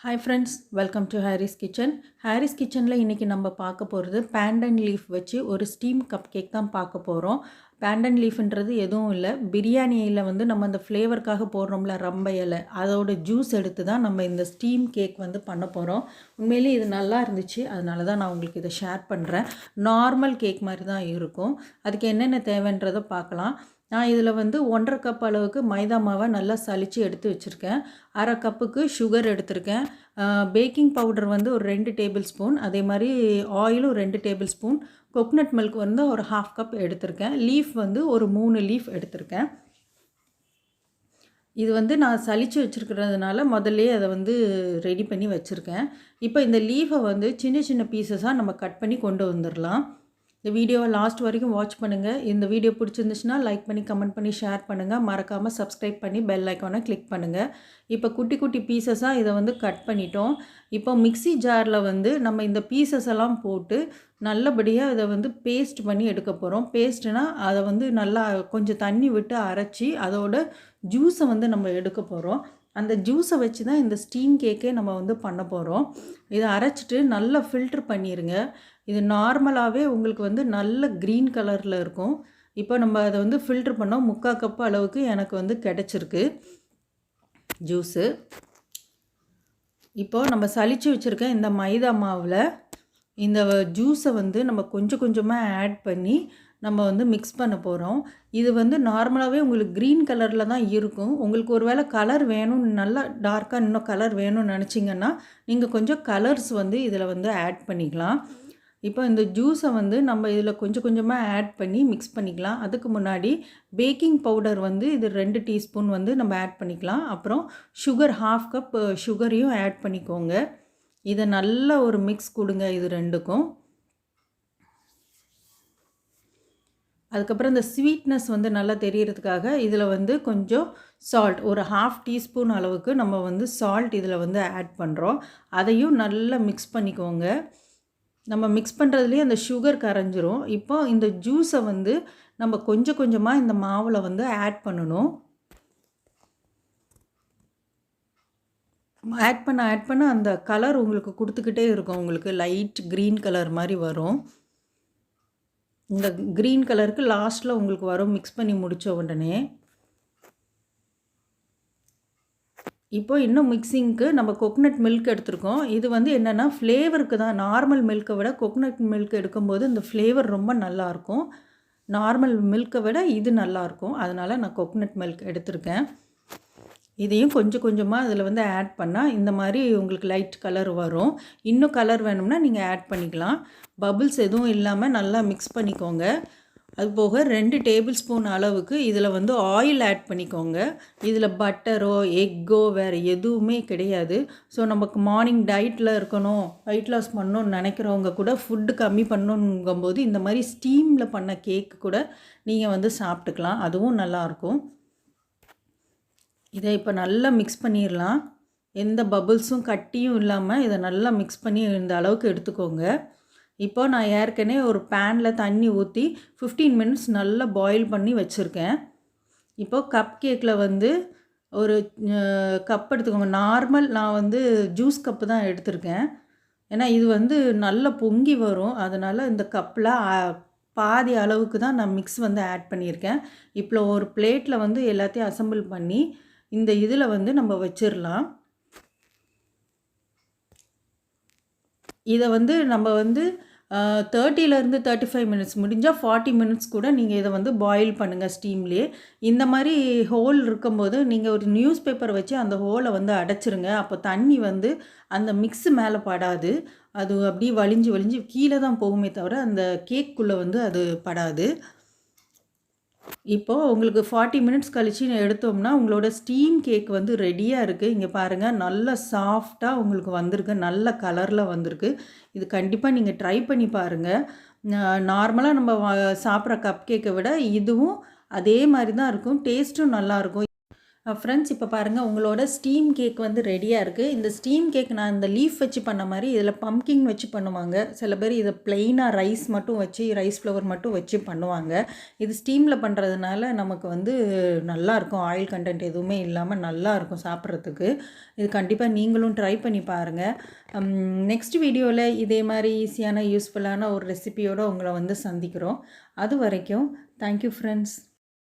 Hi friends, welcome to Harry's Kitchen. Harry's Kitchenல இன்னைக்கு நம்ம பார்க்க போகிறது pandan leaf வச்சு ஒரு ஸ்டீம் கப் கேக் தான் பார்க்க போகிறோம். pandan leafன்றது எதுவும் இல்லை, பிரியாணியில் வந்து நம்ம அந்த ஃப்ளேவருக்காக போடுறோம்ல ரம்ப இலை, அதோட ஜூஸ் எடுத்து தான் நம்ம இந்த ஸ்டீம் கேக் வந்து பண்ண போகிறோம். உண்மையிலேயே இது நல்லா இருந்துச்சு, அதனால தான் நான் உங்களுக்கு இதை ஷேர் பண்ணுறேன். நார்மல் கேக் மாதிரி தான் இருக்கும். அதுக்கு என்னென்ன தேவைன்றதை பார்க்கலாம். நான் இதில் வந்து 1.5 கப் அளவுக்கு மைதா மாவை நல்லா சலித்து எடுத்து வச்சுருக்கேன். 1/2 கப்புக்கு சுகர் எடுத்திருக்கேன். பேக்கிங் பவுடர் வந்து ஒரு 2 டேபிள் ஸ்பூன், அதே மாதிரி ஆயிலும் 2 டேபிள் ஸ்பூன், கோகனட் மில்க் வந்து ஒரு 1/2 கப் எடுத்திருக்கேன். லீஃப் வந்து ஒரு 3 லீஃப் எடுத்திருக்கேன். இது வந்து நான் சலித்து வச்சுருக்கிறதுனால முதல்லே அதை வந்து ரெடி பண்ணி வச்சுருக்கேன். இப்போ இந்த லீஃபை வந்து சின்ன சின்ன பீசஸாக நம்ம கட் பண்ணி கொண்டு வந்துடலாம். இந்த வீடியோவை லாஸ்ட் வரைக்கும் வாட்ச் பண்ணுங்கள். இந்த வீடியோ பிடிச்சிருந்துச்சுன்னா லைக் பண்ணி கமெண்ட் பண்ணி ஷேர் பண்ணுங்கள். மறக்காமல் சப்ஸ்கிரைப் பண்ணி பெல் ஐக்கானை கிளிக் பண்ணுங்கள். இப்போ குட்டி குட்டி பீசஸாக இதை வந்து கட் பண்ணிட்டோம். இப்போ மிக்ஸி ஜாரில் வந்து நம்ம இந்த பீசஸ் எல்லாம் போட்டு நல்லபடியாக இதை வந்து பேஸ்ட் பண்ணி எடுக்க போகிறோம். பேஸ்ட்னா அதை வந்து நல்லா கொஞ்சம் தண்ணி விட்டு அரைச்சி அதோட ஜூஸை வந்து நம்ம எடுக்க போகிறோம். அந்த ஜூஸை வச்சு தான் இந்த ஸ்டீம் கேக்கே நம்ம வந்து பண்ண போகிறோம். இதை அரைச்சிட்டு நல்லா ஃபில்ட்ரு பண்ணிடுங்க. இது நார்மலாகவே உங்களுக்கு வந்து நல்ல க்ரீன் கலரில் இருக்கும். இப்போ நம்ம அதை வந்து ஃபில்ட்ரு பண்ணோம். 3/4 கப் அளவுக்கு எனக்கு வந்து கிடச்சிருக்கு ஜூஸு. இப்போது நம்ம சலித்து வச்சுருக்க இந்த மைதா மாவில் இந்த ஜூஸை வந்து நம்ம கொஞ்சம் கொஞ்சமாக ஆட் பண்ணி நம்ம வந்து மிக்ஸ் பண்ண போகிறோம். இது வந்து நார்மலாகவே உங்களுக்கு க்ரீன் கலரில் தான் இருக்கும். உங்களுக்கு ஒரு வேளை கலர் வேணும், நல்லா டார்க்காக இன்னும் கலர் வேணும்னு நினச்சிங்கன்னா நீங்கள் கொஞ்சம் கலர்ஸ் வந்து இதில் வந்து ஆட் பண்ணிக்கலாம். இப்போ இந்த ஜூஸை வந்து நம்ம இதில் கொஞ்சம் கொஞ்சமாக ஆட் பண்ணி மிக்ஸ் பண்ணிக்கலாம். அதுக்கு முன்னாடி பேக்கிங் பவுடர் வந்து இது 2 டீஸ்பூன் வந்து நம்ம ஆட் பண்ணிக்கலாம். அப்புறம் சுகர் 1/2 கப் சுகரையும் ஆட் பண்ணிக்கோங்க. இதை நல்ல ஒரு மிக்ஸ் கொடுங்க இது ரெண்டுக்கும். அதுக்கப்புறம் இந்த ஸ்வீட்னஸ் வந்து நல்லா தெரியறதுக்காக இதில் வந்து கொஞ்சம் சால்ட், ஒரு 1/2 டீஸ்பூன் அளவுக்கு நம்ம வந்து சால்ட் இதில் வந்து ஆட் பண்ணுறோம். அதையும் நல்லா மிக்ஸ் பண்ணிக்கோங்க. நம்ம மிக்ஸ் பண்ணுறதுலேயே அந்த சுகர் கரைஞ்சிரும். இப்போ இந்த ஜூஸை வந்து நம்ம கொஞ்சம் கொஞ்சமாக இந்த மாவில் வந்து ஆட் பண்ணணும். ஆட் பண்ண அந்த கலர் உங்களுக்கு கொடுத்துக்கிட்டே இருக்கும். உங்களுக்கு லைட் க்ரீன் கலர் மாதிரி வரும். இந்த க்ரீன் கலருக்கு லாஸ்ட்டில் உங்களுக்கு வரும் மிக்ஸ் பண்ணி முடித்த உடனே. இப்போ இன்னும் மிக்சிங்க்கு நம்ம கோகனட் மில்க் எடுத்துருக்கோம். இது வந்து என்னென்னா ஃப்ளேவருக்கு தான். நார்மல் மில்க்கை விட கோகனட் மில்க் எடுக்கும்போது இந்த ஃப்ளேவர் ரொம்ப நல்லாயிருக்கும். நார்மல் மில்க்கை விட இது நல்லாயிருக்கும். அதனால் நான் கோகனட் மில்க் எடுத்திருக்கேன். இதையும் கொஞ்சம் கொஞ்சமாக இதில் வந்து ஆட் பண்ணால் இந்த மாதிரி உங்களுக்கு லைட் கலர் வரும். இன்னும் கலர் வேணும்னா நீங்கள் ஆட் பண்ணிக்கலாம். பபிள்ஸ் எதுவும் இல்லாமல் நல்லா மிக்ஸ் பண்ணிக்கோங்க. அதுபோக 2 டேபிள் ஸ்பூன் அளவுக்கு இதில் வந்து ஆயில் ஆட் பண்ணிக்கோங்க. இதில் பட்டரோ எக்கோ வேறு எதுவுமே கிடையாது. ஸோ நமக்கு மார்னிங் டயட்டில் இருக்கணும், வெயிட் லாஸ் பண்ணணும்னு நினைக்கிறவங்க கூட ஃபுட்டு கம்மி பண்ணணுங்கும்போது இந்த மாதிரி ஸ்டீமில் பண்ண கேக்கு கூட நீங்கள் வந்து சாப்பிட்டுக்கலாம். அதுவும் நல்லாயிருக்கும். இதை இப்போ நல்லா மிக்ஸ் பண்ணிடலாம். எந்த பபிள்ஸும் கட்டியும் இல்லாமல் இதை நல்லா மிக்ஸ் பண்ணி இந்த அளவுக்கு எடுத்துக்கோங்க. இப்போ நான் ஏற்கனவே ஒரு பேனில் தண்ணி ஊற்றி 15 மினிட்ஸ் நல்லா பாயில் பண்ணி வச்சுருக்கேன். இப்போது கப் கேக்கில் வந்து ஒரு கப் எடுத்துக்கோங்க. நார்மல் நான் வந்து ஜூஸ் கப்பு தான் எடுத்திருக்கேன். ஏன்னா இது வந்து நல்லா பொங்கி வரும். அதனால் இந்த கப்பில் பாதி அளவுக்கு தான் நான் மிக்ஸ் வந்து ஆட் பண்ணியிருக்கேன். இப்போ ஒரு பிளேட்டில் வந்து எல்லாத்தையும் அசம்பிள் பண்ணி இந்த இதில் வந்து நம்ம வச்சிடலாம். இதை வந்து நம்ம வந்து 30லேருந்து 35 மினிட்ஸ், முடிஞ்சால் 40 மினிட்ஸ் கூட நீங்கள் இதை வந்து பாயில் பண்ணுங்கள் ஸ்டீம்லேயே. இந்த மாதிரி ஹோல் இருக்கும்போது நீங்கள் ஒரு நியூஸ் பேப்பர் வச்சு அந்த ஹோலை வந்து அடைச்சிருங்க. அப்போ தண்ணி வந்து அந்த மிக்ஸு மேலே படாது. அது அப்படியே வழிஞ்சு கீழே தான் போகுமே தவிர அந்த கேக்குள்ளே வந்து அது படாது. இப்போது உங்களுக்கு 40 மினிட்ஸ் கழித்து எடுத்தோம்னா உங்களோட ஸ்டீம் கேக் வந்து ரெடியாக இருக்குது. இங்கே பாருங்கள், நல்ல சாஃப்டாக உங்களுக்கு வந்திருக்கு, நல்ல கலரில் வந்திருக்கு. இது கண்டிப்பாக நீங்கள் ட்ரை பண்ணி பாருங்கள். நார்மலாக நம்ம சாப்பிட்ற கப் கேக்கை விட இதுவும் அதே மாதிரி தான் இருக்கும். டேஸ்ட்டும் நல்லாயிருக்கும். ஃப்ரெண்ட்ஸ் இப்போ பாருங்கள் உங்களோட ஸ்டீம் கேக் வந்து ரெடியாக இருக்குது. இந்த ஸ்டீம் கேக் நான் இந்த லீஃப் வச்சு பண்ண மாதிரி இதில் பம்ப்கின் வச்சு பண்ணுவாங்க. சில பேர் இதை ப்ளெயினாக ரைஸ் மட்டும் வச்சு ரைஸ் ஃப்ளவர் மட்டும் வச்சு பண்ணுவாங்க. இது ஸ்டீமில் பண்ணுறதுனால நமக்கு வந்து நல்லாயிருக்கும். ஆயில் கண்டென்ட் எதுவுமே இல்லாமல் நல்லாயிருக்கும் சாப்பிட்றதுக்கு. இது கண்டிப்பாக நீங்களும் ட்ரை பண்ணி பாருங்கள். நெக்ஸ்ட் வீடியோவில் இதே மாதிரி ஈஸியான யூஸ்ஃபுல்லான ஒரு ரெசிபியோடு உங்களை வந்து சந்திக்கிறோம். அது வரைக்கும் தேங்க்யூ ஃப்ரெண்ட்ஸ்.